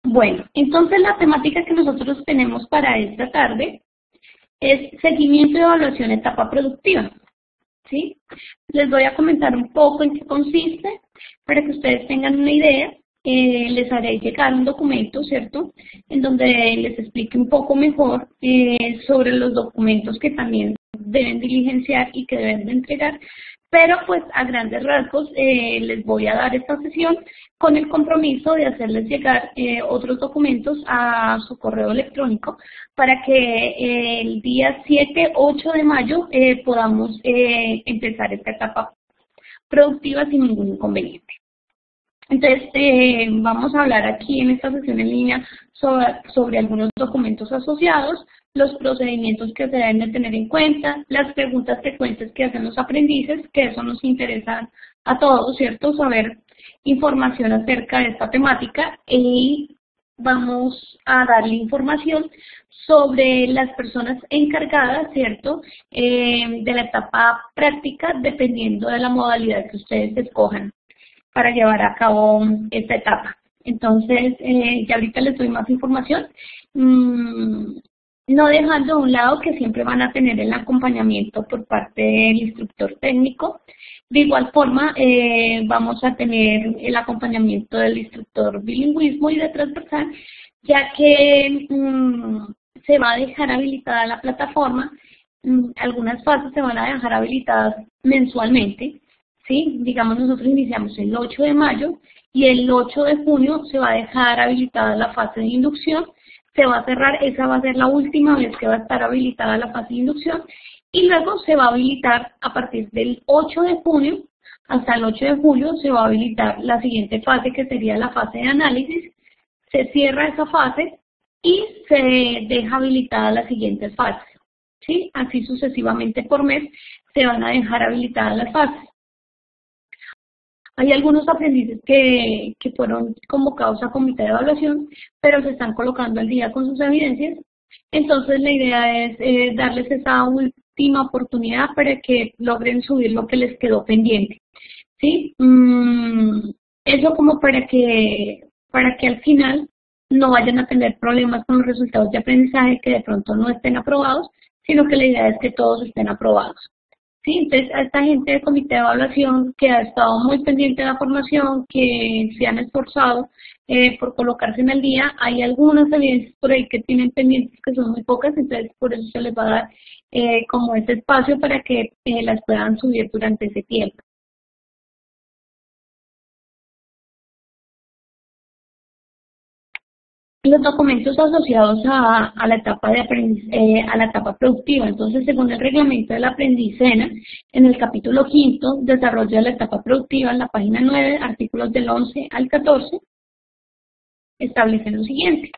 Bueno, entonces la temática que nosotros tenemos para esta tarde es seguimiento y evaluación etapa productiva, ¿sí? Les voy a comentar un poco en qué consiste para que ustedes tengan una idea. Les haré llegar un documento, ¿cierto?, en donde les explique un poco mejor sobre los documentos que también deben diligenciar y que deben de entregar, pero pues a grandes rasgos les voy a dar esta sesión con el compromiso de hacerles llegar otros documentos a su correo electrónico para que el día 7-8 de mayo podamos empezar esta etapa productiva sin ningún inconveniente. Entonces, vamos a hablar aquí en esta sesión en línea sobre algunos documentos asociados, los procedimientos que se deben de tener en cuenta, las preguntas frecuentes que hacen los aprendices, que eso nos interesa a todos, ¿cierto?, saber información acerca de esta temática, y vamos a darle información sobre las personas encargadas, ¿cierto?, de la etapa práctica, dependiendo de la modalidad que ustedes escojan para llevar a cabo esta etapa. Entonces, ya ahorita les doy más información, no dejando de un lado que siempre van a tener el acompañamiento por parte del instructor técnico. De igual forma, vamos a tener el acompañamiento del instructor bilingüismo y de transversal, ya que se va a dejar habilitada la plataforma. Algunas fases se van a dejar habilitadas mensualmente. Sí, digamos, nosotros iniciamos el 8 de mayo y el 8 de junio se va a dejar habilitada la fase de inducción, se va a cerrar, esa va a ser la última vez que va a estar habilitada la fase de inducción, y luego se va a habilitar a partir del 8 de junio hasta el 8 de julio se va a habilitar la siguiente fase, que sería la fase de análisis. Se cierra esa fase y se deja habilitada la siguiente fase, ¿sí? Así sucesivamente por mes se van a dejar habilitadas las fases. Hay algunos aprendices que fueron convocados a comité de evaluación, pero se están colocando al día con sus evidencias. Entonces la idea es darles esa última oportunidad para que logren subir lo que les quedó pendiente, ¿sí? Eso como para que al final no vayan a tener problemas con los resultados de aprendizaje que de pronto no estén aprobados, sino que la idea es que todos estén aprobados. Sí, entonces a esta gente del comité de evaluación que ha estado muy pendiente de la formación, que se han esforzado por colocarse en el día, hay algunas evidencias por ahí que tienen pendientes que son muy pocas, entonces por eso se les va a dar como ese espacio para que las puedan subir durante ese tiempo. Los documentos asociados a la etapa de a la etapa productiva. Entonces, según el reglamento de la Aprendicena, en el capítulo 5, desarrollo de la etapa productiva, en la página 9, artículos del 11 al 14, establecen lo siguiente.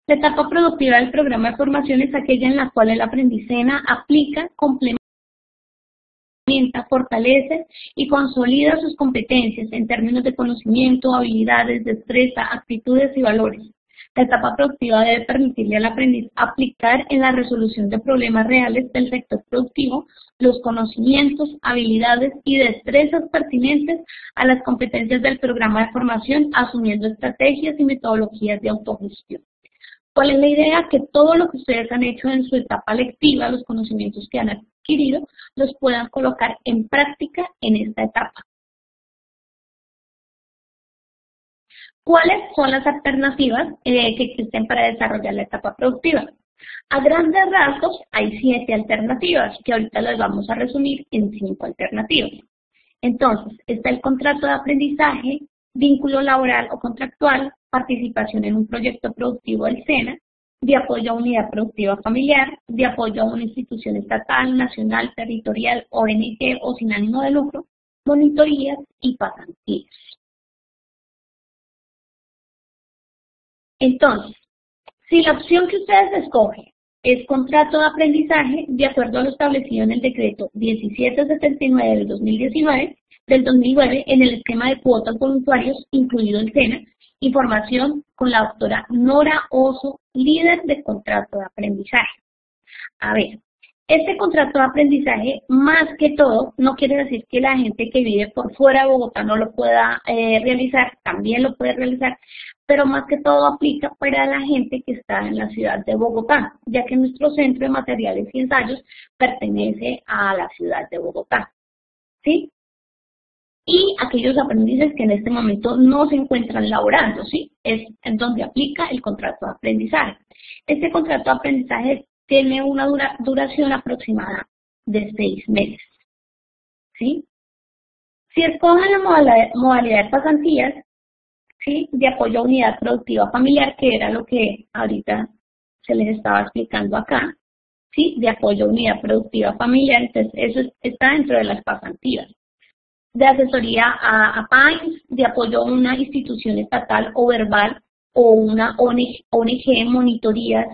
La etapa productiva del programa de formación es aquella en la cual el Aprendicena aplica, complementa, fortalece y consolida sus competencias en términos de conocimiento, habilidades, destreza, actitudes y valores. La etapa productiva debe permitirle al aprendiz aplicar en la resolución de problemas reales del sector productivo los conocimientos, habilidades y destrezas pertinentes a las competencias del programa de formación, asumiendo estrategias y metodologías de autogestión. ¿Cuál es la idea? Que todo lo que ustedes han hecho en su etapa lectiva, los conocimientos que han adquirido, los puedan colocar en práctica en esta etapa. ¿Cuáles son las alternativas que existen para desarrollar la etapa productiva? A grandes rasgos hay 7 alternativas, que ahorita las vamos a resumir en 5 alternativas. Entonces, está el contrato de aprendizaje, vínculo laboral o contractual, participación en un proyecto productivo del SENA, de apoyo a unidad productiva familiar, de apoyo a una institución estatal, nacional, territorial, ONG o sin ánimo de lucro, monitorías y pasantías. Entonces, si la opción que ustedes escogen es contrato de aprendizaje, de acuerdo a lo establecido en el decreto 1779 del 2009, en el esquema de cuotas voluntarios incluido el SENA, información con la doctora Nora Oso, líder de contrato de aprendizaje. A ver, Este contrato de aprendizaje, más que todo, no quiere decir que la gente que vive por fuera de Bogotá no lo pueda realizar, también lo puede realizar, pero más que todo aplica para la gente que está en la ciudad de Bogotá, ya que nuestro centro de materiales y ensayos pertenece a la ciudad de Bogotá, ¿sí? Y aquellos aprendices que en este momento no se encuentran laborando, ¿sí? Es en donde aplica el contrato de aprendizaje. Este contrato de aprendizaje tiene una duración aproximada de 6 meses, ¿sí? Si escogen la modalidad de pasantías, ¿sí? De apoyo a unidad productiva familiar, que era lo que ahorita se les estaba explicando acá, ¿sí? De apoyo a unidad productiva familiar, entonces eso está dentro de las pasantías. De asesoría a PAINS, de apoyo a una institución estatal o verbal o una ONG, monitorías,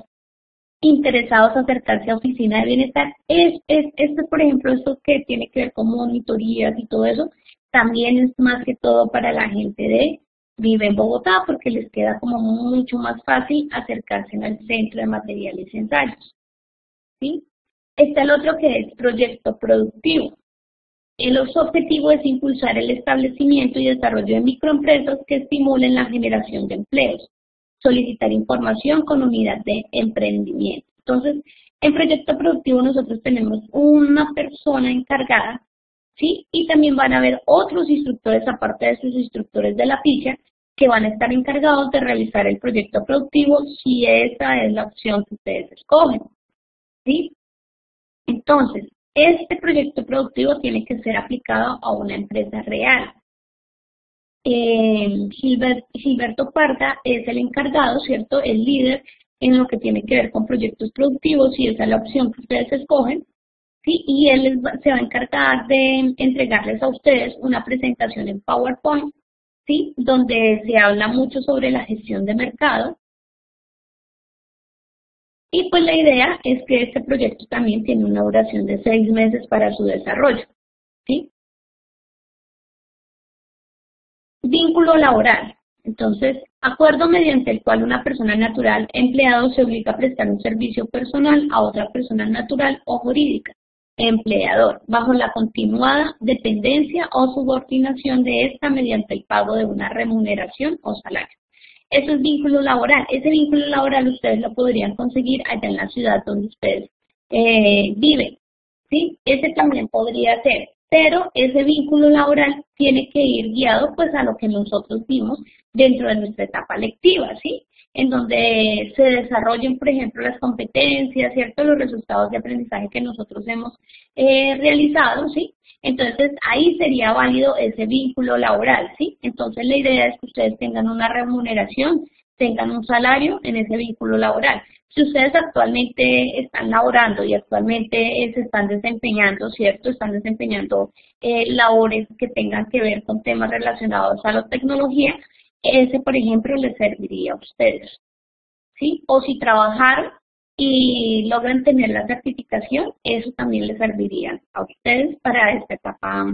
interesados en acercarse a oficina de bienestar. Por ejemplo, esto que tiene que ver con monitorías y todo eso, también es más que todo para la gente de vive en Bogotá, porque les queda como mucho más fácil acercarse al centro de materiales y ensayos, ¿sí? Está el otro que es proyecto productivo. El objetivo es impulsar el establecimiento y desarrollo de microempresas que estimulen la generación de empleos. Solicitar información con unidad de emprendimiento. Entonces, en proyecto productivo nosotros tenemos una persona encargada, ¿sí? Y también van a haber otros instructores, aparte de sus instructores de la ficha, que van a estar encargados de realizar el proyecto productivo si esa es la opción que ustedes escogen, ¿sí? Entonces, este proyecto productivo tiene que ser aplicado a una empresa real. Gilberto Parda es el encargado, ¿cierto? El líder en lo que tiene que ver con proyectos productivos, y esa es la opción que ustedes escogen, ¿sí? Y él se va a encargar de entregarles a ustedes una presentación en PowerPoint, ¿sí? Donde se habla mucho sobre la gestión de mercado. Y pues la idea es que este proyecto también tiene una duración de 6 meses para su desarrollo, ¿sí? Vínculo laboral. Entonces, acuerdo mediante el cual una persona natural empleado se obliga a prestar un servicio personal a otra persona natural o jurídica, empleador, bajo la continuada dependencia o subordinación de esta mediante el pago de una remuneración o salario. Eso es vínculo laboral. Ese vínculo laboral ustedes lo podrían conseguir allá en la ciudad donde ustedes viven, ¿sí? Ese también podría ser, pero ese vínculo laboral tiene que ir guiado pues a lo que nosotros vimos dentro de nuestra etapa lectiva, ¿sí? En donde se desarrollen, por ejemplo, las competencias, ¿cierto? Los resultados de aprendizaje que nosotros hemos realizado, ¿sí? Entonces, ahí sería válido ese vínculo laboral, ¿sí? Entonces, la idea es que ustedes tengan una remuneración, tengan un salario en ese vínculo laboral. Si ustedes actualmente están laborando y actualmente se están desempeñando, ¿cierto? Están desempeñando labores que tengan que ver con temas relacionados a la tecnología, ese, por ejemplo, les serviría a ustedes, ¿sí? O si trabajaron y logran tener la certificación, eso también les serviría a ustedes para esta etapa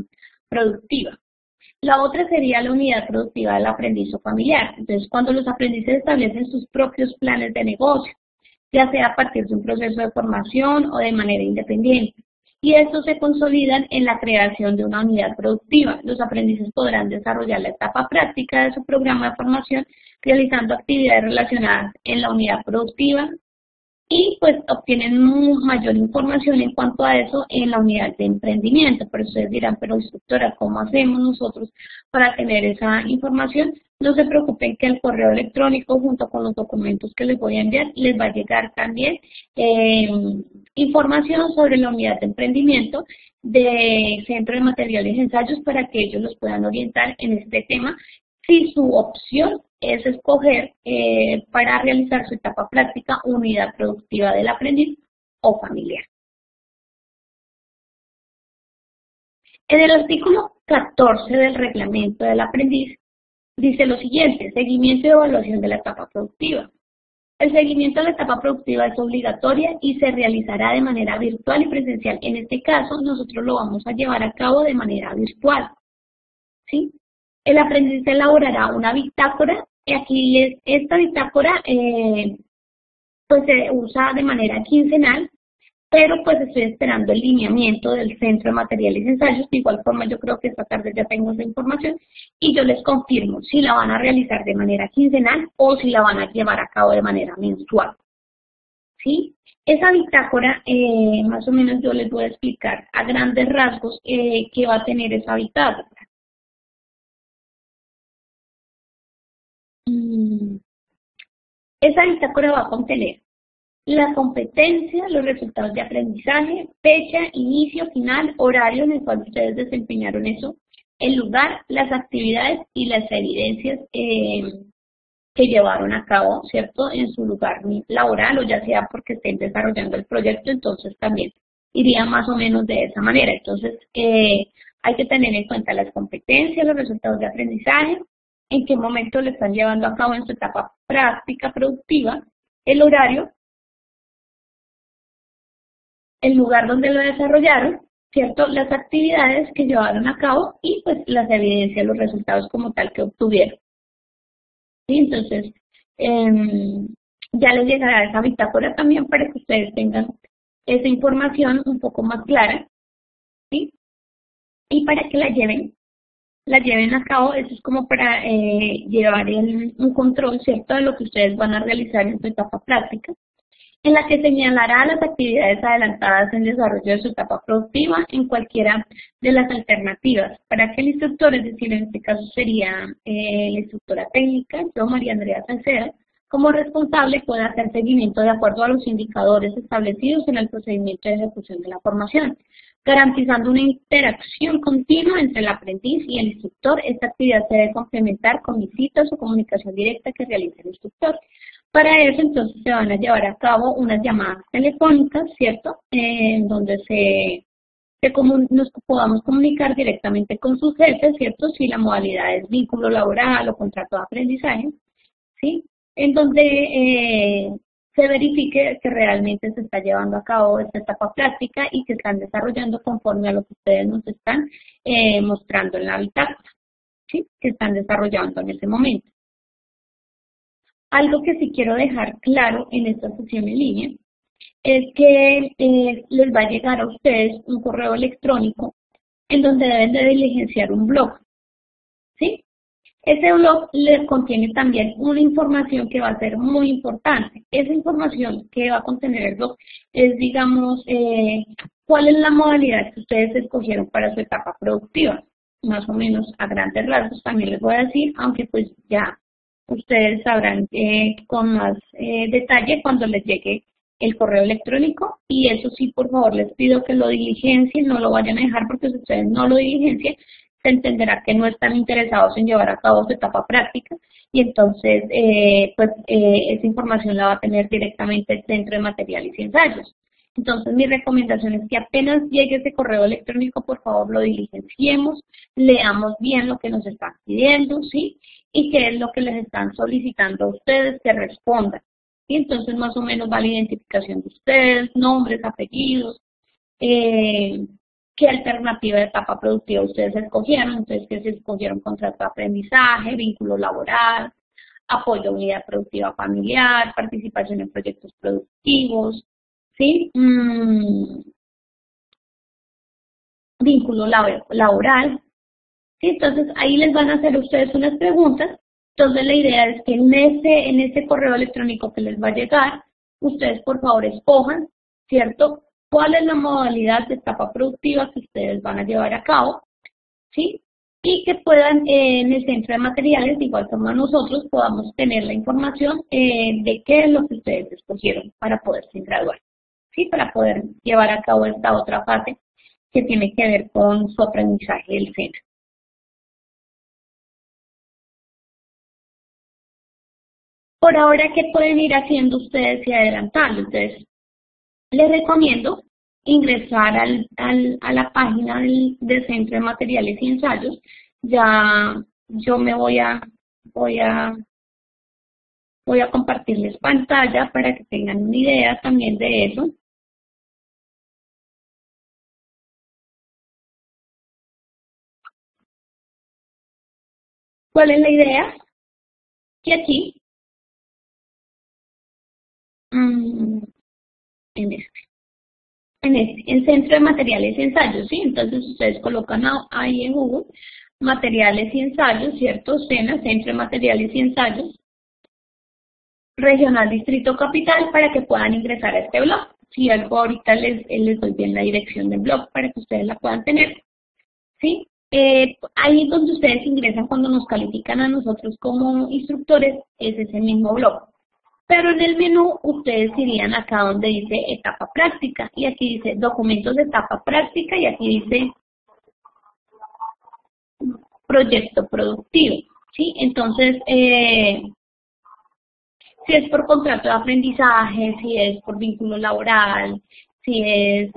productiva. La otra sería la unidad productiva del aprendiz o familiar. Entonces, cuando los aprendices establecen sus propios planes de negocio, ya sea a partir de un proceso de formación o de manera independiente, y estos se consolidan en la creación de una unidad productiva. Los aprendices podrán desarrollar la etapa práctica de su programa de formación realizando actividades relacionadas en la unidad productiva, y pues obtienen mayor información en cuanto a eso en la unidad de emprendimiento. Pero ustedes dirán, pero instructora, ¿cómo hacemos nosotros para tener esa información? No se preocupen que el correo electrónico junto con los documentos que les voy a enviar les va a llegar también información sobre la unidad de emprendimiento de Centro de Materiales y Ensayos para que ellos los puedan orientar en este tema, si su opción es escoger para realizar su etapa práctica unidad productiva del aprendiz o familiar. En el artículo 14 del reglamento del aprendiz dice lo siguiente: seguimiento y evaluación de la etapa productiva. El seguimiento de la etapa productiva es obligatoria y se realizará de manera virtual y presencial. En este caso, nosotros lo vamos a llevar a cabo de manera virtual, ¿sí? El aprendiz elaborará una bitácora, y aquí esta bitácora pues se usa de manera quincenal, pero pues estoy esperando el lineamiento del Centro de Materiales y Ensayos. De igual forma, yo creo que esta tarde ya tengo esa información y yo les confirmo si la van a realizar de manera quincenal o si la van a llevar a cabo de manera mensual. ¿Sí? Esa bitácora, más o menos yo les voy a explicar a grandes rasgos qué va a tener esa bitácora. Esa bitácora va a contener la competencia, los resultados de aprendizaje, fecha, inicio, final, horario en el cual ustedes desempeñaron eso, el lugar, las actividades y las evidencias que llevaron a cabo, ¿cierto?, en su lugar laboral o ya sea porque estén desarrollando el proyecto, entonces también iría más o menos de esa manera. Entonces, hay que tener en cuenta las competencias, los resultados de aprendizaje, en qué momento lo están llevando a cabo en su etapa práctica productiva, el horario, el lugar donde lo desarrollaron, ¿cierto? Las actividades que llevaron a cabo y pues las evidencias, los resultados como tal que obtuvieron. ¿Sí? Entonces, ya les llegará esa bitácora también para que ustedes tengan esa información un poco más clara, ¿sí? Y para que la lleven a cabo, eso es como para llevar un control, ¿cierto?, de lo que ustedes van a realizar en su etapa práctica, en la que señalará las actividades adelantadas en desarrollo de su etapa productiva en cualquiera de las alternativas, para que el instructor, es decir, en este caso sería la instructora técnica, yo, María Andrea Salceda, como responsable pueda hacer seguimiento de acuerdo a los indicadores establecidos en el procedimiento de ejecución de la formación, garantizando una interacción continua entre el aprendiz y el instructor. Esta actividad se debe complementar con visitas o comunicación directa que realice el instructor. Para eso, entonces, se van a llevar a cabo unas llamadas telefónicas, ¿cierto?, en donde nos podamos comunicar directamente con sus jefes, ¿cierto?, si la modalidad es vínculo laboral o contrato de aprendizaje, ¿sí?, en donde se verifique que realmente se está llevando a cabo esta etapa práctica y que están desarrollando conforme a lo que ustedes nos están mostrando en la bitácora, ¿sí?, que están desarrollando en ese momento. Algo que sí quiero dejar claro en esta sesión en línea es que les va a llegar a ustedes un correo electrónico en donde deben de diligenciar un blog, ¿sí? Ese blog les contiene también una información que va a ser muy importante. Esa información que va a contener el blog es, digamos, cuál es la modalidad que ustedes escogieron para su etapa productiva. Más o menos a grandes rasgos también les voy a decir, aunque pues ya ustedes sabrán con más detalle cuando les llegue el correo electrónico, y eso sí, por favor, les pido que lo diligencien, no lo vayan a dejar, porque si ustedes no lo diligencian, se entenderá que no están interesados en llevar a cabo su etapa práctica, y entonces esa información la va a tener directamente el Centro de Materiales y Ensayos. Entonces mi recomendación es que apenas llegue ese correo electrónico, por favor lo diligenciemos, leamos bien lo que nos están pidiendo, ¿sí?, y qué es lo que les están solicitando a ustedes que respondan. Y entonces más o menos va la identificación de ustedes, nombres, apellidos, qué alternativa de etapa productiva ustedes escogieron, entonces que se escogieron contrato de aprendizaje, vínculo laboral, apoyo a unidad productiva familiar, participación en proyectos productivos, ¿sí? Vínculo laboral, ¿sí? Entonces ahí les van a hacer a ustedes unas preguntas. Entonces la idea es que en ese correo electrónico que les va a llegar, ustedes por favor escojan, ¿cierto?, cuál es la modalidad de etapa productiva que ustedes van a llevar a cabo, ¿sí? Y que puedan en el centro de materiales, de igual forma nosotros podamos tener la información de qué es lo que ustedes escogieron para poderse graduar, ¿sí? Para poder llevar a cabo esta otra fase que tiene que ver con su aprendizaje del centro. Por ahora, ¿qué pueden ir haciendo ustedes y adelantando? Entonces, les recomiendo ingresar a la página del Centro de Materiales y Ensayos. Ya yo me voy a compartirles pantalla para que tengan una idea también de eso. ¿Cuál es la idea? Que aquí, en este. en Centro de Materiales y Ensayos, ¿sí? Entonces ustedes colocan ahí en Google Materiales y Ensayos, ¿cierto? SENA, Centro de Materiales y Ensayos, Regional Distrito Capital, para que puedan ingresar a este blog. Si algo ahorita les doy bien la dirección del blog para que ustedes la puedan tener, ¿sí? Ahí es donde ustedes ingresan cuando nos califican a nosotros como instructores, es ese mismo blog. Pero en el menú ustedes irían acá donde dice etapa práctica y aquí dice documentos de etapa práctica y aquí dice proyecto productivo, ¿sí? Entonces, si es por contrato de aprendizaje, si es por vínculo laboral, si es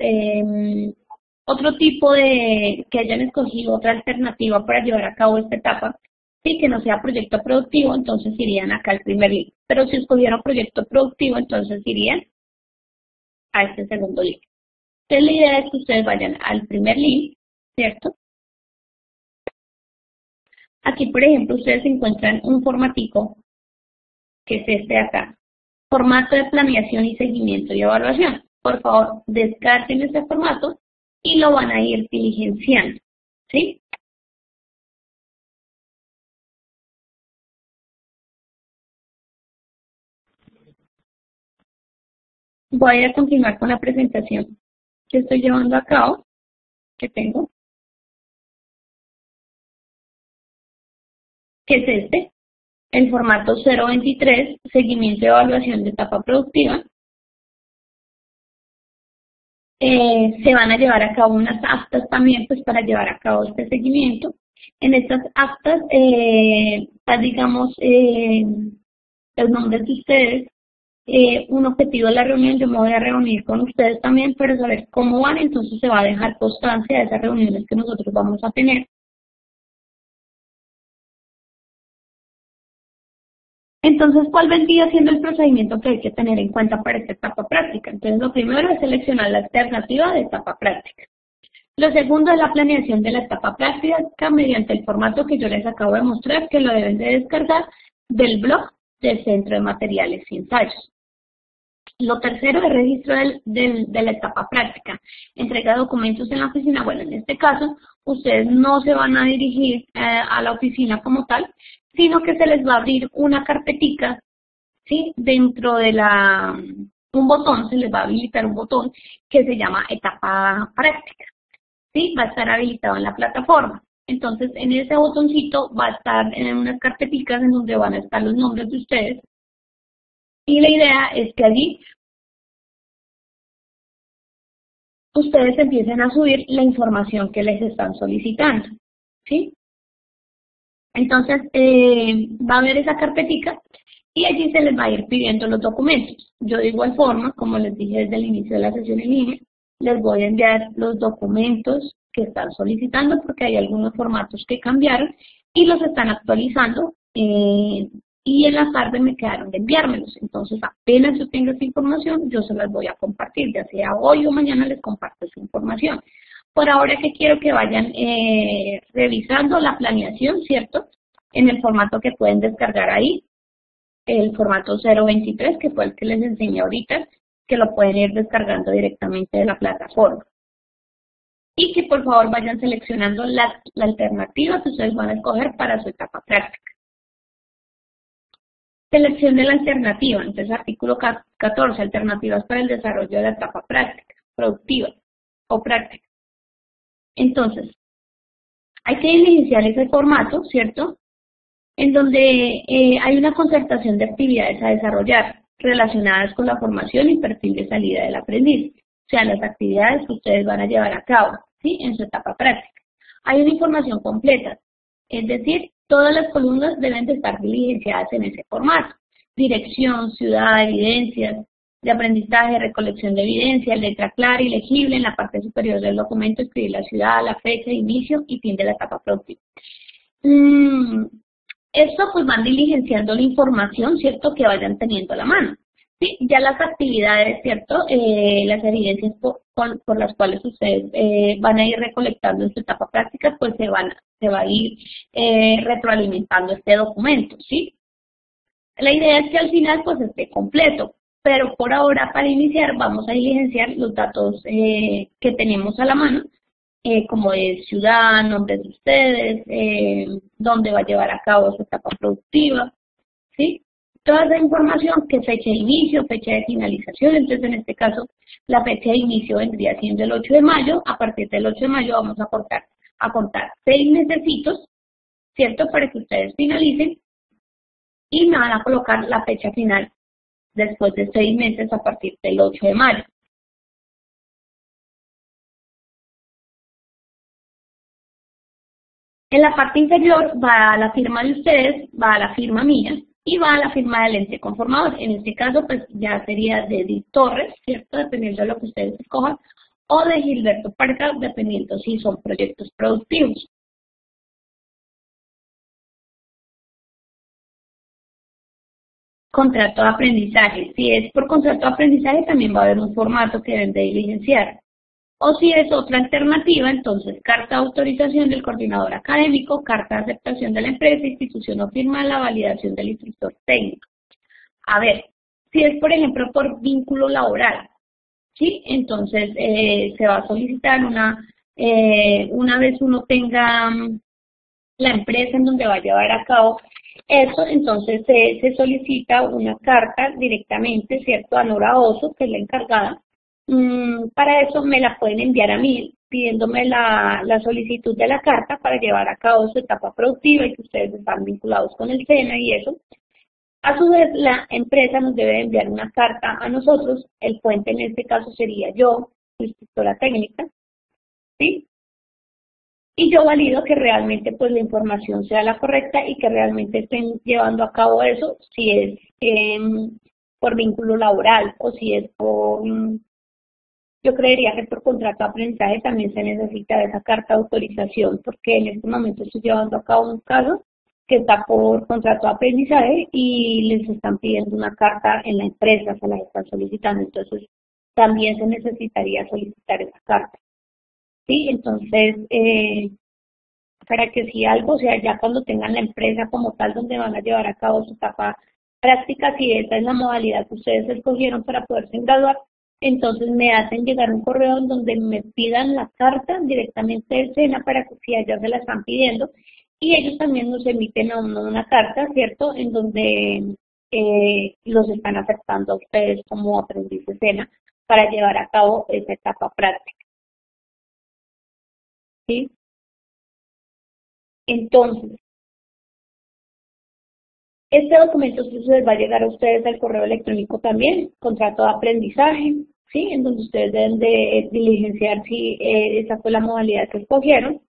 otro tipo de que hayan escogido otra alternativa para llevar a cabo esta etapa, sí, que no sea proyecto productivo, entonces irían acá al primer link. Pero si escogieron proyecto productivo, entonces irían a este segundo link. Entonces la idea es que ustedes vayan al primer link, ¿cierto? Aquí, por ejemplo, ustedes encuentran un formatico, que es este de acá. Formato de planeación y seguimiento y evaluación. Por favor, descarguen este formato y lo van a ir diligenciando, ¿sí? Voy a continuar con la presentación que estoy llevando a cabo, que tengo, que es este, el formato 023, seguimiento y evaluación de etapa productiva. Se van a llevar a cabo unas actas también, pues para llevar a cabo este seguimiento. En estas actas, digamos, los nombres de ustedes, un objetivo de la reunión, yo me voy a reunir con ustedes también para saber cómo van, entonces se va a dejar constancia de esas reuniones que nosotros vamos a tener. Entonces, ¿cuál vendría siendo el procedimiento que hay que tener en cuenta para esta etapa práctica? Entonces, lo primero es seleccionar la alternativa de etapa práctica. Lo segundo es la planeación de la etapa práctica mediante el formato que yo les acabo de mostrar, que lo deben de descargar del blog del Centro de Materiales y Ensayos. Lo tercero es registro de la etapa práctica. Entrega de documentos en la oficina. Bueno, en este caso, ustedes no se van a dirigir a la oficina como tal, sino que se les va a abrir una carpetica, ¿sí? Dentro de un botón, se les va a habilitar un botón que se llama etapa práctica, ¿sí? Va a estar habilitado en la plataforma. Entonces, en ese botoncito va a estar en unas carpeticas en donde van a estar los nombres de ustedes. Y la idea es que allí ustedes empiecen a subir la información que les están solicitando, ¿sí? Entonces, va a haber esa carpetica y allí se les va a ir pidiendo los documentos. Yo de igual forma, como les dije desde el inicio de la sesión en línea, les voy a enviar los documentos que están solicitando porque hay algunos formatos que cambiaron y los están actualizando y en la tarde me quedaron de enviármelos. Entonces, apenas yo tenga esa información, yo se las voy a compartir, ya sea hoy o mañana les comparto esa información. Por ahora que quiero que vayan revisando la planeación, ¿cierto? En el formato que pueden descargar ahí, el formato 023, que fue el que les enseñé ahorita, que lo pueden ir descargando directamente de la plataforma. Y que por favor vayan seleccionando la alternativa que ustedes van a escoger para su etapa práctica. Selección de la alternativa, entonces artículo 14, alternativas para el desarrollo de la etapa práctica, productiva o práctica. Entonces, hay que iniciar ese formato, ¿cierto? En donde hay una concertación de actividades a desarrollar relacionadas con la formación y perfil de salida del aprendiz, o sea, las actividades que ustedes van a llevar a cabo, ¿sí? En su etapa práctica. Hay una información completa, es decir, todas las columnas deben de estar diligenciadas en ese formato. Dirección, ciudad, evidencias de aprendizaje, recolección de evidencias, letra clara y legible en la parte superior del documento, escribir la ciudad, la fecha, inicio y fin de la etapa productiva. Esto pues van diligenciando la información, ¿cierto? Que vayan teniendo a la mano. Sí, ya las actividades, ¿cierto? Las evidencias por las cuales ustedes van a ir recolectando en su etapa práctica, pues se va a ir retroalimentando este documento, ¿sí? La idea es que al final pues esté completo. pero por ahora para iniciar vamos a diligenciar los datos que tenemos a la mano, como es ciudad, nombres de ustedes, dónde va a llevar a cabo su etapa productiva, ¿sí? Toda esa información, que fecha de inicio, fecha de finalización. Entonces en este caso la fecha de inicio vendría siendo el 8 de mayo, a partir del 8 de mayo vamos a contar 6 mesecitos, ¿cierto? Para que ustedes finalicen y me van a colocar la fecha final después de 6 meses a partir del 8 de mayo. En la parte inferior va la firma de ustedes, va la firma mía y va la firma del ente conformador. En este caso, pues ya sería de Edith Torres, ¿cierto? Dependiendo de lo que ustedes escojan, o de Gilberto Parca, dependiendo si son proyectos productivos. Contrato de aprendizaje. Si es por contrato de aprendizaje, también va a haber un formato que deben de diligenciar. O si es otra alternativa, entonces carta de autorización del coordinador académico, carta de aceptación de la empresa, institución o firma, la validación del instructor técnico. A ver, si es por ejemplo por vínculo laboral, ¿sí? Entonces se va a solicitar una vez uno tenga la empresa en donde va a llevar a cabo eso, entonces se solicita una carta directamente, ¿cierto? A Nora Oso, que es la encargada. Para eso me la pueden enviar a mí, pidiéndome la solicitud de la carta para llevar a cabo su etapa productiva y que ustedes están vinculados con el SENA y eso. A su vez, la empresa nos debe enviar una carta a nosotros, el puente en este caso sería yo, instructora técnica, ¿sí? Y yo valido que realmente pues la información sea la correcta y que realmente estén llevando a cabo eso, si es por vínculo laboral o si es por, yo creería que por contrato de aprendizaje también se necesita esa carta de autorización, porque en este momento estoy llevando a cabo un caso que está por contrato de aprendizaje y les están pidiendo una carta en la empresa, se la están solicitando, entonces también se necesitaría solicitar esa carta. ¿Sí? Entonces, para que si algo, o sea, ya cuando tengan la empresa como tal donde van a llevar a cabo su etapa práctica, si esa es la modalidad que ustedes escogieron para poderse graduar, entonces me hacen llegar un correo en donde me pidan la carta directamente del SENA para que si allá se la están pidiendo, y ellos también nos emiten a uno una carta, ¿cierto?, en donde los están aceptando a ustedes como aprendices SENA para llevar a cabo esa etapa práctica. ¿Sí? Entonces, este documento sí se les va a llegar a ustedes al correo electrónico también, contrato de aprendizaje, ¿sí? En donde ustedes deben de diligenciar si esa fue la modalidad que escogieron.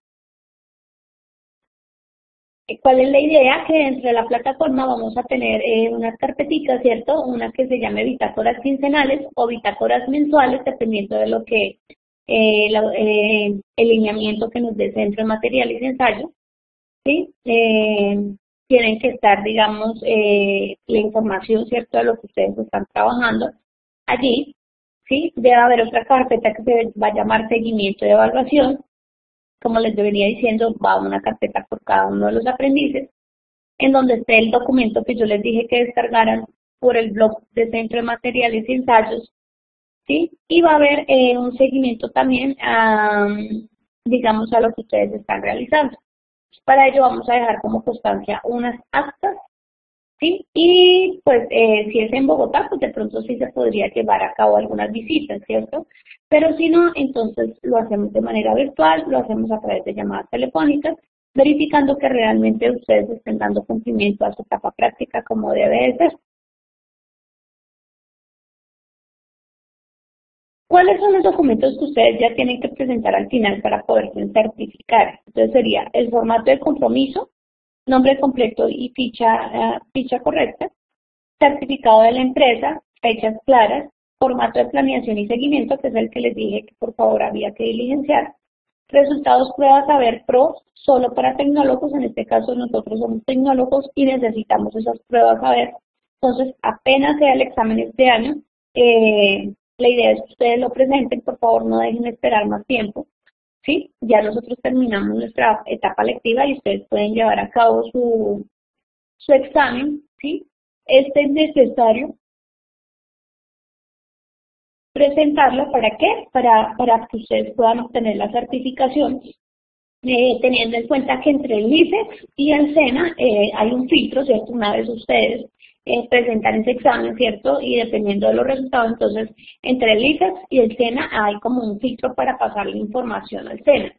¿Cuál es la idea? Que dentro de la plataforma vamos a tener unas carpeticas, ¿cierto? Una que se llame bitácoras quincenales o bitácoras mensuales, dependiendo de lo que el lineamiento que nos dé Centro de Materiales y Ensayo, ¿sí? Tienen que estar, digamos, la información, ¿cierto?, de lo que ustedes están trabajando allí, ¿sí? Debe haber otra carpeta que se va a llamar seguimiento de evaluación. Como les venía diciendo, va una carpeta por cada uno de los aprendices, en donde esté el documento que yo les dije que descargaran por el blog de Centro de Materiales y Ensayos, ¿sí? Y va a haber un seguimiento también, digamos, a lo que ustedes están realizando. Para ello vamos a dejar como constancia unas actas, ¿sí? Y pues si es en Bogotá, pues de pronto sí se podría llevar a cabo algunas visitas, ¿cierto? Pero si no, entonces lo hacemos de manera virtual, lo hacemos a través de llamadas telefónicas, verificando que realmente ustedes estén dando cumplimiento a su etapa práctica como debe de ser. ¿Cuáles son los documentos que ustedes ya tienen que presentar al final para poderse certificar? Entonces sería el formato de compromiso, nombre completo y ficha correcta, certificado de la empresa, fechas claras, formato de planeación y seguimiento, que es el que les dije que por favor había que diligenciar, resultados pruebas saber pro, solo para tecnólogos, en este caso nosotros somos tecnólogos y necesitamos esas pruebas saber, entonces apenas sea el examen este año, la idea es que ustedes lo presenten, por favor no dejen esperar más tiempo, ¿sí? Ya nosotros terminamos nuestra etapa lectiva y ustedes pueden llevar a cabo su examen, ¿sí? Este es necesario presentarla. ¿Para qué? Para que ustedes puedan obtener la certificación, teniendo en cuenta que entre el ICEX y el SENA hay un filtro, ¿cierto? Una vez ustedes presentan ese examen, ¿cierto? Y dependiendo de los resultados, entonces, entre el ICEX y el SENA hay como un filtro para pasar la información al SENA.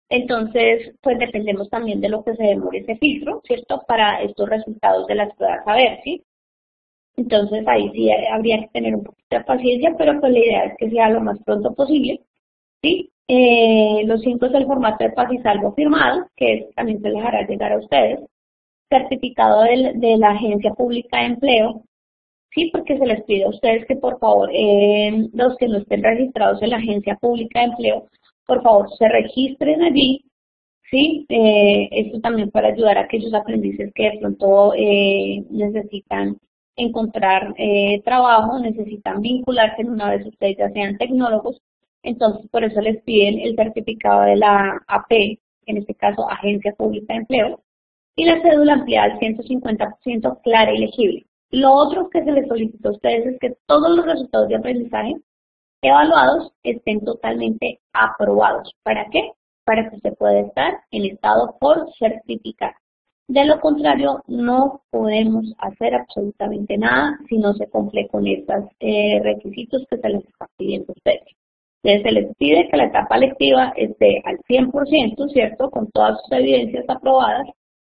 Entonces, pues dependemos también de lo que se demore ese filtro, ¿cierto? Para estos resultados de las pruebas a ver, ¿sí? Entonces, ahí sí habría que tener un poquito de paciencia, pero pues la idea es que sea lo más pronto posible, ¿sí? Los 5 es el formato de paz y salvo firmado, que también se les hará llegar a ustedes. Certificado de la Agencia Pública de Empleo, sí, porque se les pide a ustedes que por favor, los que no estén registrados en la Agencia Pública de Empleo, por favor se registren allí, sí, esto también para ayudar a aquellos aprendices que de pronto necesitan encontrar trabajo, necesitan vincularse una vez ustedes ya sean tecnólogos. Entonces, por eso les piden el certificado de la AP, en este caso Agencia Pública de Empleo, y la cédula ampliada al 150% clara y legible. Lo otro que se les solicita a ustedes es que todos los resultados de aprendizaje evaluados estén totalmente aprobados. ¿Para qué? Para que usted pueda estar en estado por certificar. De lo contrario, no podemos hacer absolutamente nada si no se cumple con estos requisitos que se les está pidiendo a ustedes. Entonces, se les pide que la etapa lectiva esté al 100%, ¿cierto? Con todas sus evidencias aprobadas.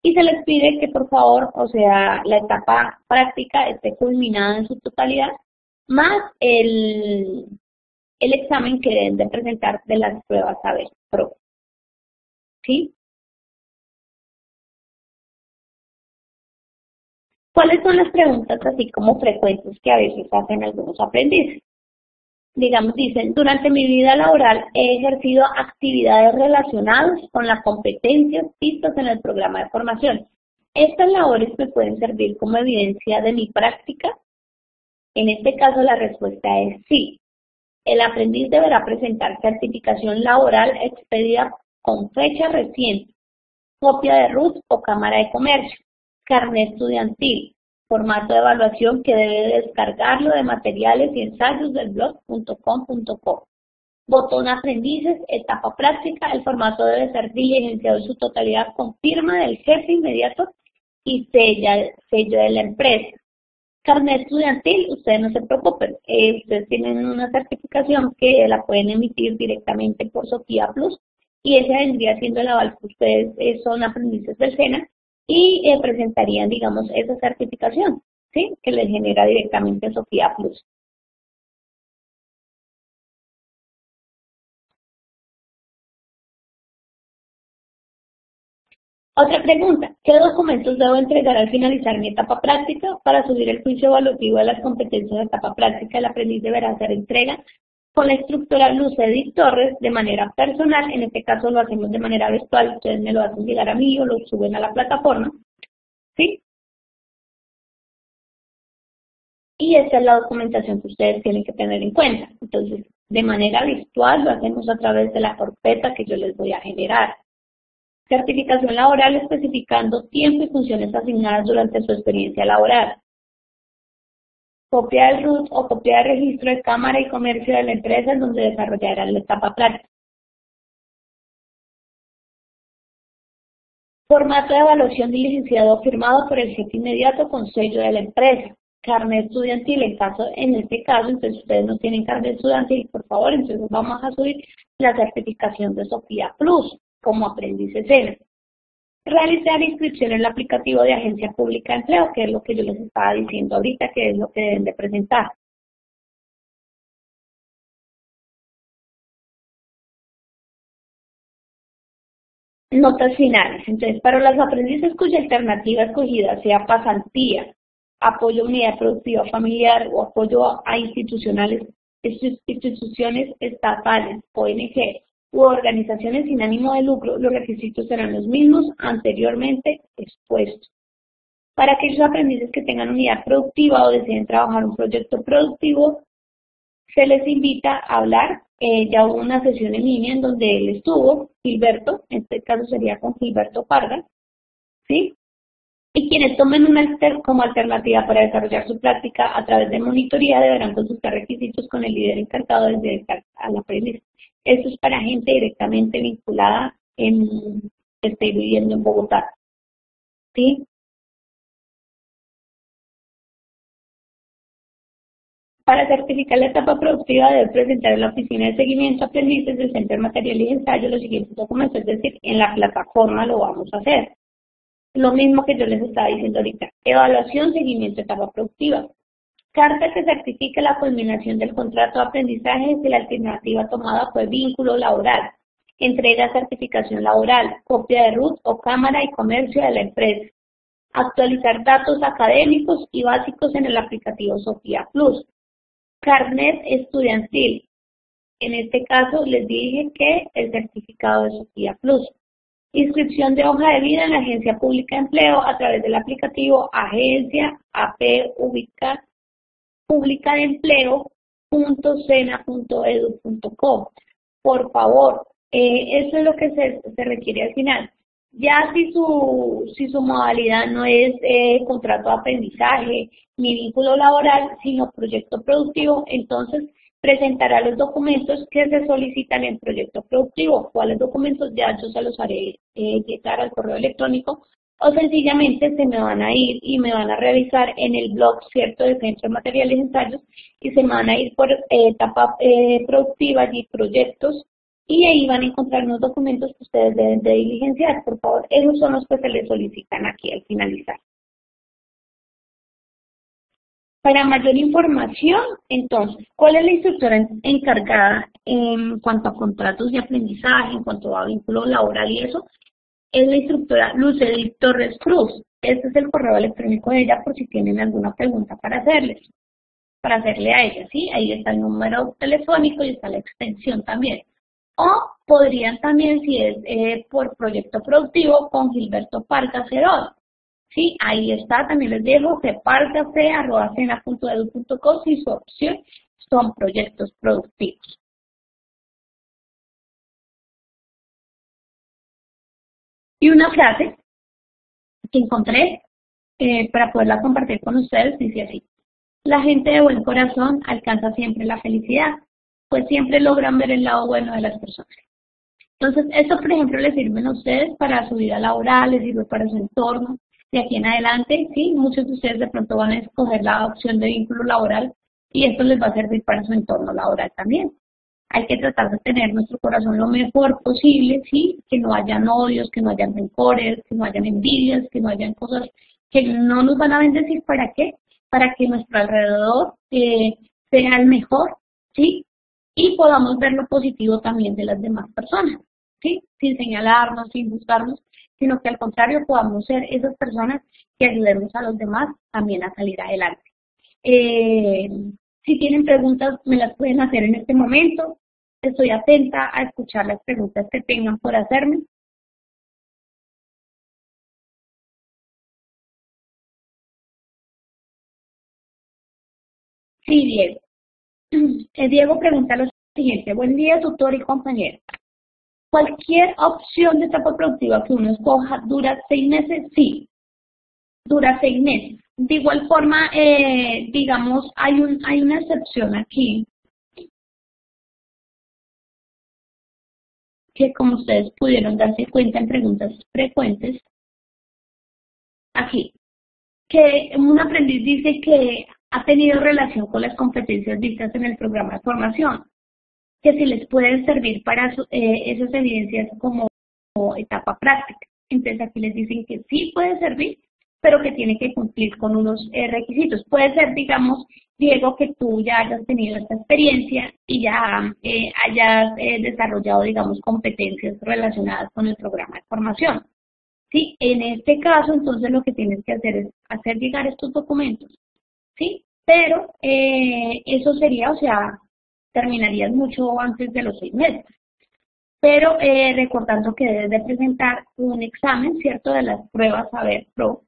Y se les pide que, por favor, o sea, la etapa práctica esté culminada en su totalidad, más el examen que deben de presentar de las pruebas saber pro. ¿Sí? ¿Cuáles son las preguntas así como frecuentes que a veces hacen algunos aprendices? Digamos, dicen, durante mi vida laboral he ejercido actividades relacionadas con las competencias vistas en el programa de formación. ¿Estas labores me pueden servir como evidencia de mi práctica? En este caso la respuesta es sí. El aprendiz deberá presentar certificación laboral expedida con fecha reciente, copia de RUT o Cámara de Comercio, carnet estudiantil, formato de evaluación que debe descargarlo de materiales y ensayos del blog.com.co. Botón aprendices, etapa práctica, el formato debe ser diligenciado en su totalidad con firma del jefe inmediato y sello de la empresa. Carnet estudiantil, ustedes no se preocupen, ustedes tienen una certificación que la pueden emitir directamente por Sofía Plus y ese vendría siendo el aval que ustedes son aprendices del SENA y presentarían, digamos, esa certificación, ¿sí? Que les genera directamente Sofía Plus. Otra pregunta, ¿qué documentos debo entregar al finalizar mi etapa práctica? Para subir el juicio evaluativo de las competencias de etapa práctica, el aprendiz deberá hacer entrega con la instructora Luz Edith Torres de manera personal. En este caso lo hacemos de manera virtual, ustedes me lo hacen llegar a mí o lo suben a la plataforma, ¿sí? Y esa es la documentación que ustedes tienen que tener en cuenta. Entonces, de manera virtual lo hacemos a través de la carpeta que yo les voy a generar. Certificación laboral especificando tiempo y funciones asignadas durante su experiencia laboral. Copia del RUT o copia de registro de Cámara y Comercio de la empresa en donde desarrollarán la etapa práctica. Formato de evaluación diligenciado firmado por el jefe inmediato con sello de la empresa. Carnet estudiantil, en este caso, entonces ustedes no tienen carnet estudiantil, por favor, entonces vamos a subir la certificación de Sofía Plus como aprendices SENA. Realizar inscripción en el aplicativo de Agencia Pública de Empleo, que es lo que yo les estaba diciendo ahorita, que es lo que deben de presentar. Notas finales. Entonces, para los aprendices cuya alternativa escogida sea pasantía, apoyo a unidad productiva familiar o apoyo a instituciones estatales, ONG u organizaciones sin ánimo de lucro, los requisitos serán los mismos anteriormente expuestos. Para aquellos aprendices que tengan unidad productiva o deseen trabajar un proyecto productivo, se les invita a hablar. Ya hubo una sesión en línea en donde él estuvo, Gilberto, en este caso sería con Gilberto Parga, ¿sí? Y quienes tomen como alternativa para desarrollar su práctica a través de monitoría deberán consultar requisitos con el líder encargado del director al aprendiz. Esto es para gente directamente vinculada que esté viviendo en Bogotá. ¿Sí? Para certificar la etapa productiva debe presentar en la oficina de seguimiento a aprendices del Centro de Material y Ensayo los siguientes documentos, es decir, en la plataforma lo vamos a hacer. Lo mismo que yo les estaba diciendo ahorita. Evaluación, seguimiento, etapa productiva. Carta que certifique la culminación del contrato de aprendizaje si la alternativa tomada fue vínculo laboral. Entrega certificación laboral, copia de RUT o Cámara y Comercio de la empresa. Actualizar datos académicos y básicos en el aplicativo Sofía Plus. Carnet estudiantil. En este caso les dije que el certificado de Sofía Plus. Inscripción de hoja de vida en la Agencia Pública de Empleo a través del aplicativo Agencia AP Pública de Empleo.sena.edu.co. Por favor, eso es lo que se requiere al final. Ya si su modalidad no es contrato de aprendizaje ni vínculo laboral, sino proyecto productivo, entonces presentará los documentos que se solicitan en proyecto productivo. ¿Cuáles documentos? Ya yo se los haré llegar al correo electrónico, o sencillamente se me van a ir y me van a revisar en el blog, ¿cierto?, del Centro de Materiales y Ensayos, y se me van a ir por etapa productiva y proyectos, y ahí van a encontrar unos documentos que ustedes deben de diligenciar. Por favor, esos son los que se les solicitan aquí al finalizar. Para mayor información, entonces, ¿cuál es la instructora encargada en cuanto a contratos de aprendizaje, en cuanto a vínculo laboral y eso? Es la instructora Lucedit Torres Cruz. Este es el correo electrónico de ella por si tienen alguna pregunta para hacerle a ella, ¿sí? Ahí está el número telefónico y está la extensión también. O podrían también, si es por proyecto productivo, con Gilberto Parga Cerón. Sí, ahí está, también les dejo gpargac@sena.edu.co si su opción son proyectos productivos. Y una frase que encontré para poderla compartir con ustedes dice así: la gente de buen corazón alcanza siempre la felicidad, pues siempre logran ver el lado bueno de las personas. Entonces, esto, por ejemplo, les sirven a ustedes para su vida laboral, les sirve para su entorno. De aquí en adelante, sí, muchos de ustedes de pronto van a escoger la opción de vínculo laboral y esto les va a servir para su entorno laboral también. Hay que tratar de tener nuestro corazón lo mejor posible, sí, que no hayan odios, que no hayan rencores, que no hayan envidias, que no hayan cosas que no nos van a bendecir. ¿Para qué? Para que nuestro alrededor sea el mejor, sí, y podamos ver lo positivo también de las demás personas, sí, sin señalarnos, sin juzgarnos, sino que al contrario podamos ser esas personas que ayudemos a los demás también a salir adelante. Si tienen preguntas, me las pueden hacer en este momento. Estoy atenta a escuchar las preguntas que tengan por hacerme. Sí, Diego. Diego pregunta lo siguiente: buen día, tutor y compañero. Cualquier opción de etapa productiva que uno escoja dura 6 meses, sí, dura 6 meses. De igual forma, digamos, hay una excepción aquí, que como ustedes pudieron darse cuenta en preguntas frecuentes, aquí, que un aprendiz dice que ha tenido relación con las competencias vistas en el programa de formación, que si les pueden servir para esas evidencias como etapa práctica. Entonces aquí les dicen que sí puede servir, pero que tiene que cumplir con unos requisitos. Puede ser, digamos, Diego, que tú ya hayas tenido esta experiencia y ya hayas desarrollado, digamos, competencias relacionadas con el programa de formación. Sí, en este caso, entonces lo que tienes que hacer es hacer llegar estos documentos, ¿sí? Pero eso sería, o sea, terminarías mucho antes de los 6 meses. Pero recordando que debes de presentar un examen, ¿cierto?, de las pruebas Saber Pro.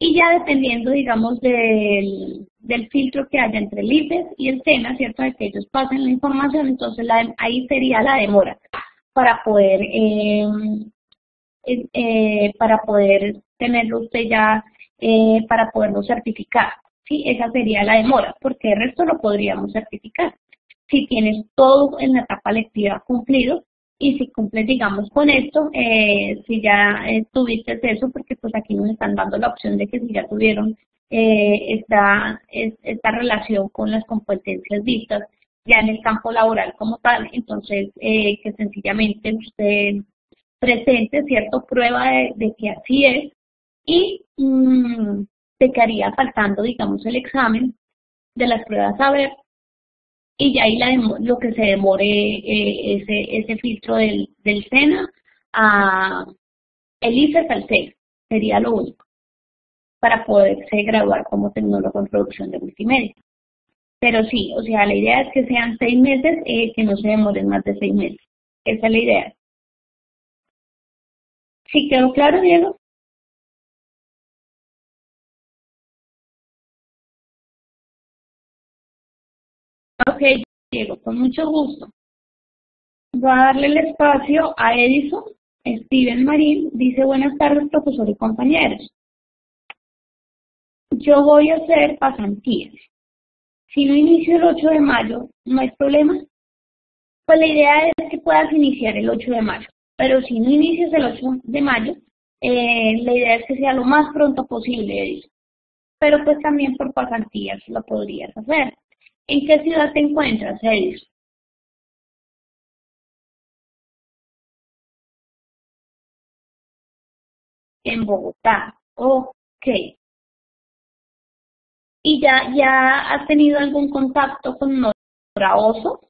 Y ya dependiendo, digamos, del filtro que haya entre el IFES y el SENA, ¿cierto?, de que ellos pasen la información, entonces ahí sería la demora para poder tenerlo usted ya para poderlo certificar. ¿Sí? Esa sería la demora, porque el resto lo podríamos certificar. Si tienes todo en la etapa lectiva cumplido y si cumples, digamos, con esto, si ya tuviste eso, porque pues aquí nos están dando la opción de que si ya tuvieron esta relación con las competencias vistas ya en el campo laboral como tal, entonces que sencillamente usted presente, ¿cierto?, prueba de que así es y te quedaría faltando, digamos, el examen de las pruebas saber y ya ahí lo que se demore ese filtro del SENA a el ICES al CES, sería lo único, para poderse graduar como tecnólogo en producción de multimedia. Pero sí, o sea, la idea es que sean 6 meses, que no se demoren más de 6 meses. Esa es la idea. ¿Sí quedó claro, Diego? Ok, Diego, con mucho gusto. Voy a darle el espacio a Edison. Steven Marín dice: buenas tardes, profesor y compañeros. Yo voy a hacer pasantías. Si no inicio el 8 de mayo, ¿no hay problema? Pues la idea es que puedas iniciar el 8 de mayo, pero si no inicias el 8 de mayo, la idea es que sea lo más pronto posible, Edison. Pero pues también por pasantías lo podrías hacer. ¿En qué ciudad te encuentras, Edison? En Bogotá. Ok. ¿Y ya has tenido algún contacto con Nora Oso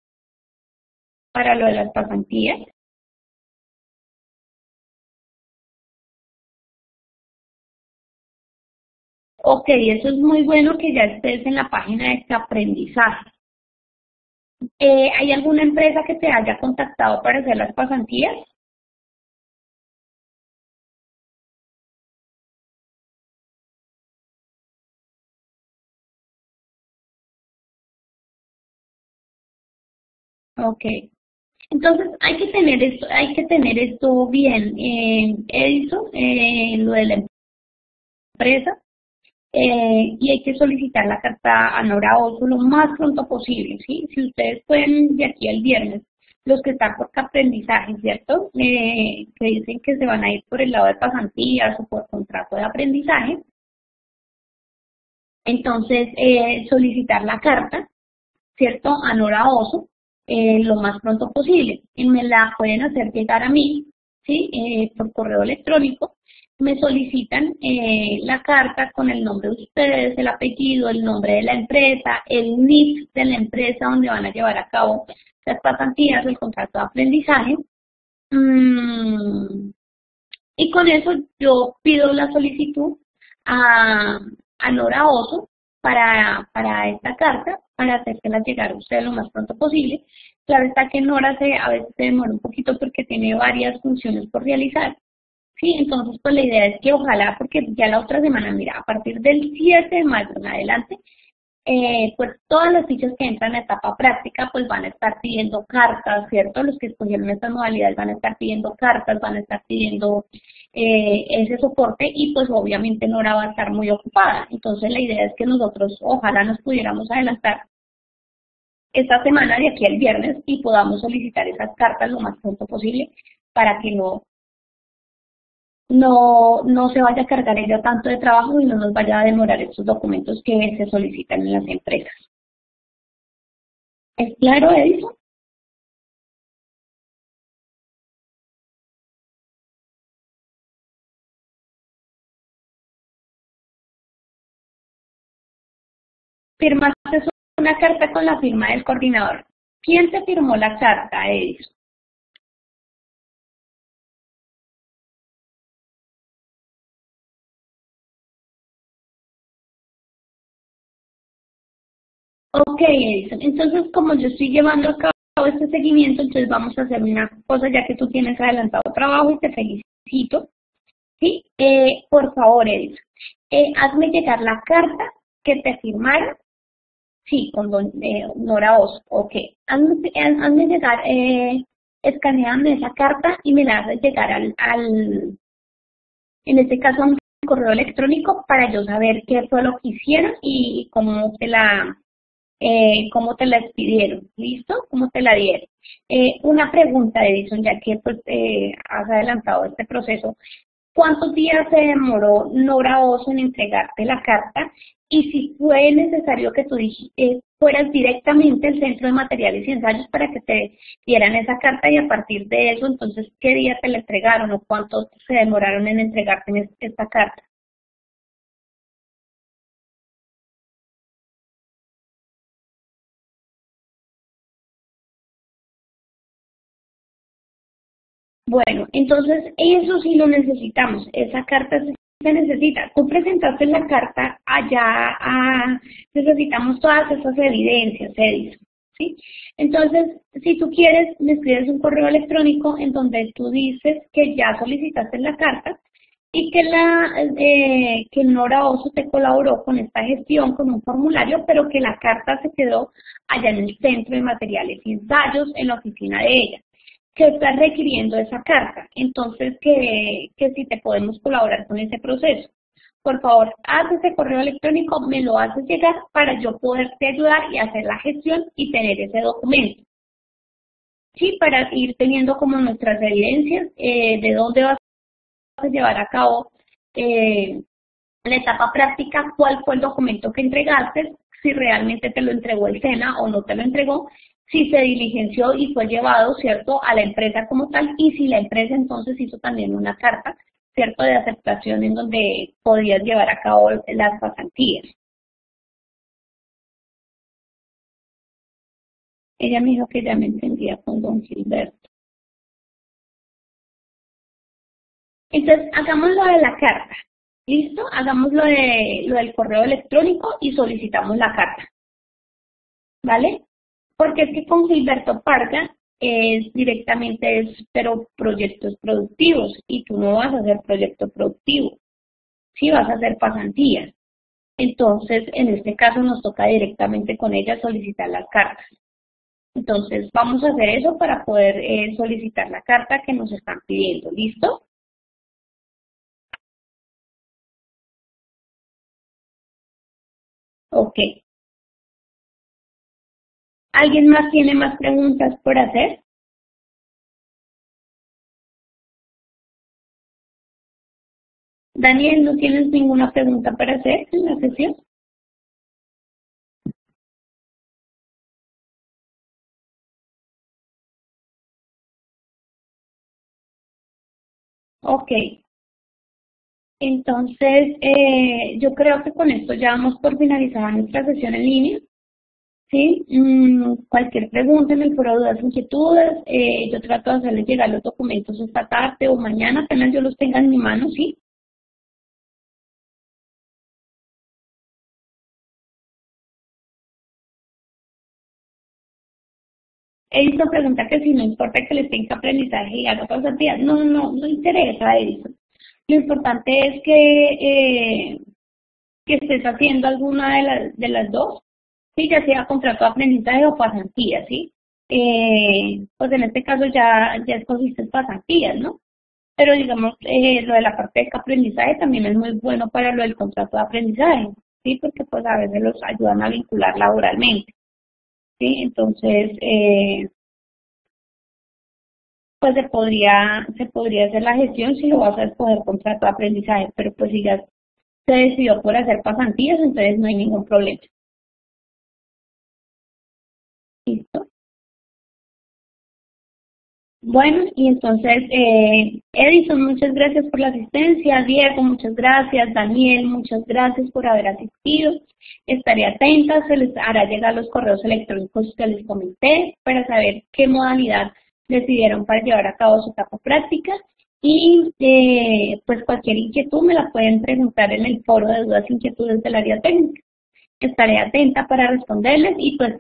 para lo de las pasantías? Ok, eso es muy bueno que ya estés en la página de aprendizaje. ¿Hay alguna empresa que te haya contactado para hacer las pasantías? Ok. Entonces hay que tener esto bien, Edison, lo de la empresa, y hay que solicitar la carta a Nora Oso lo más pronto posible, ¿sí? Si ustedes pueden de aquí al viernes, los que están por aprendizaje, ¿cierto? Que dicen que se van a ir por el lado de pasantías o por contrato de aprendizaje, entonces solicitar la carta, ¿cierto? A Nora Oso lo más pronto posible. Y me la pueden hacer llegar a mí, ¿sí? Por correo electrónico. Me solicitan la carta con el nombre de ustedes, el apellido, el nombre de la empresa, el NIF de la empresa donde van a llevar a cabo las pasantías, el contrato de aprendizaje. Mm, y con eso yo pido la solicitud a, a Nora Oso para esta carta, para hacérsela llegar a usted lo más pronto posible. Claro está que Nora a veces se demora un poquito porque tiene varias funciones por realizar. Sí, entonces pues la idea es que ojalá, porque ya la otra semana, mira, a partir del 7 de mayo en adelante, pues todas las fichas que entran a etapa práctica pues van a estar pidiendo cartas, ¿cierto? Los que escogieron estas modalidades van a estar pidiendo cartas, van a estar pidiendo ese soporte y pues obviamente Nora va a estar muy ocupada. Entonces la idea es que nosotros ojalá nos pudiéramos adelantar esta semana de aquí al viernes y podamos solicitar esas cartas lo más pronto posible para que no se vaya a cargar ella tanto de trabajo y no nos vaya a demorar estos documentos que se solicitan en las empresas. ¿Es claro, Edison? Firmaste una carta con la firma del coordinador. ¿Quién te firmó la carta, Edison? Ok, Edison. Entonces, como yo estoy llevando a cabo este seguimiento, entonces vamos a hacer una cosa ya que tú tienes adelantado trabajo y te felicito. ¿Sí? Por favor, Edison, hazme llegar la carta que te firmaron. Sí, con Nora Oz, ok. Hazme llegar, escaneame esa carta y me la haces llegar en este caso, a mi correo electrónico para yo saber qué fue lo que hicieron y cómo te la expidieron, ¿listo? ¿Cómo te la dieron? Una pregunta, Edison, ya que pues has adelantado este proceso. ¿Cuántos días se demoró Nora Oso en entregarte la carta? Y si fue necesario que tú fueras directamente al Centro de Materiales y Ensayos para que te dieran esa carta y a partir de eso, entonces, ¿qué día te la entregaron o cuánto se demoraron en entregarte esta carta? Bueno, entonces eso sí lo necesitamos, esa carta sí se necesita. Tú presentaste la carta allá, necesitamos todas esas evidencias, Edison, ¿sí? Entonces, si tú quieres, me escribes un correo electrónico en donde tú dices que ya solicitaste la carta y que Nora Oso te colaboró con esta gestión, con un formulario, pero que la carta se quedó allá en el Centro de Materiales y Ensayos, en la oficina de ella que está requiriendo esa carta. Entonces, que si te podemos colaborar con ese proceso. Por favor, haz ese correo electrónico, me lo haces llegar para yo poderte ayudar y hacer la gestión y tener ese documento. Sí, para ir teniendo como nuestras evidencias de dónde vas a llevar a cabo la etapa práctica, cuál fue el documento que entregaste, si realmente te lo entregó el SENA o no te lo entregó, si se diligenció y fue llevado, ¿cierto?, a la empresa como tal, y si la empresa entonces hizo también una carta, ¿cierto?, de aceptación en donde podías llevar a cabo las pasantías. Ella me dijo que ya me entendía con don Gilberto. Entonces, hagamos lo de la carta. ¿Listo? Hagamos lo del correo electrónico y solicitamos la carta. ¿Vale? Porque es que con Gilberto Parga pero proyectos productivos, y tú no vas a hacer proyecto productivo, sí vas a hacer pasantías. Entonces, en este caso nos toca directamente con ella solicitar las cartas. Entonces, vamos a hacer eso para poder solicitar la carta que nos están pidiendo. ¿Listo? Ok. ¿Alguien más tiene más preguntas por hacer? Daniel, ¿no tienes ninguna pregunta para hacer en la sesión? Ok. Entonces, yo creo que con esto ya vamos por finalizar nuestra sesión en línea. ¿Sí? Cualquier pregunta en el foro de dudas, inquietudes, yo trato de hacerles llegar los documentos esta tarde o mañana, apenas yo los tenga en mi mano, ¿sí? Edison pregunta que si no importa que les tenga aprendizaje y haga pasantías. No interesa, Edison. Lo importante es que estés haciendo alguna de las dos, ¿sí? Ya sea contrato de aprendizaje o pasantía, ¿sí? Pues en este caso ya escogiste pasantías, ¿no? Pero digamos, lo de la parte de aprendizaje también es muy bueno para lo del contrato de aprendizaje, ¿sí? Porque pues a veces los ayudan a vincular laboralmente, ¿sí? Entonces, pues se podría hacer la gestión si lo vas a escoger contrato de aprendizaje, pero pues si ya se decidió por hacer pasantías, entonces no hay ningún problema. ¿Listo? Bueno, y entonces, Edison, muchas gracias por la asistencia, Diego, muchas gracias, Daniel, muchas gracias por haber asistido. Estaré atenta, se les hará llegar los correos electrónicos que les comenté para saber qué modalidad decidieron para llevar a cabo su etapa práctica y pues cualquier inquietud me la pueden preguntar en el foro de dudas e inquietudes del área técnica. Estaré atenta para responderles y pues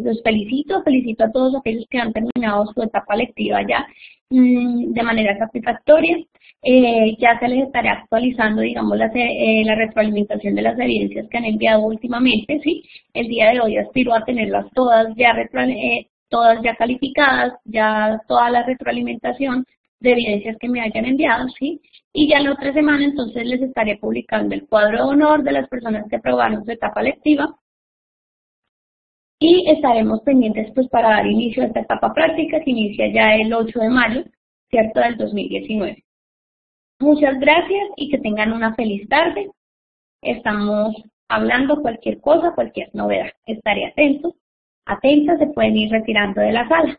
los felicito a todos aquellos que han terminado su etapa lectiva ya de manera satisfactoria. Ya se les estará actualizando, digamos, la retroalimentación de las evidencias que han enviado últimamente, ¿sí? El día de hoy aspiro a tenerlas todas ya calificadas, ya toda la retroalimentación de evidencias que me hayan enviado, ¿sí? Y ya la otra semana entonces les estaré publicando el cuadro de honor de las personas que aprobaron su etapa lectiva y estaremos pendientes pues para dar inicio a esta etapa práctica que inicia ya el 8 de mayo, ¿cierto?, del 2019. Muchas gracias y que tengan una feliz tarde. Estamos hablando cualquier cosa, cualquier novedad. Estaré atentos, atentas, se pueden ir retirando de la sala.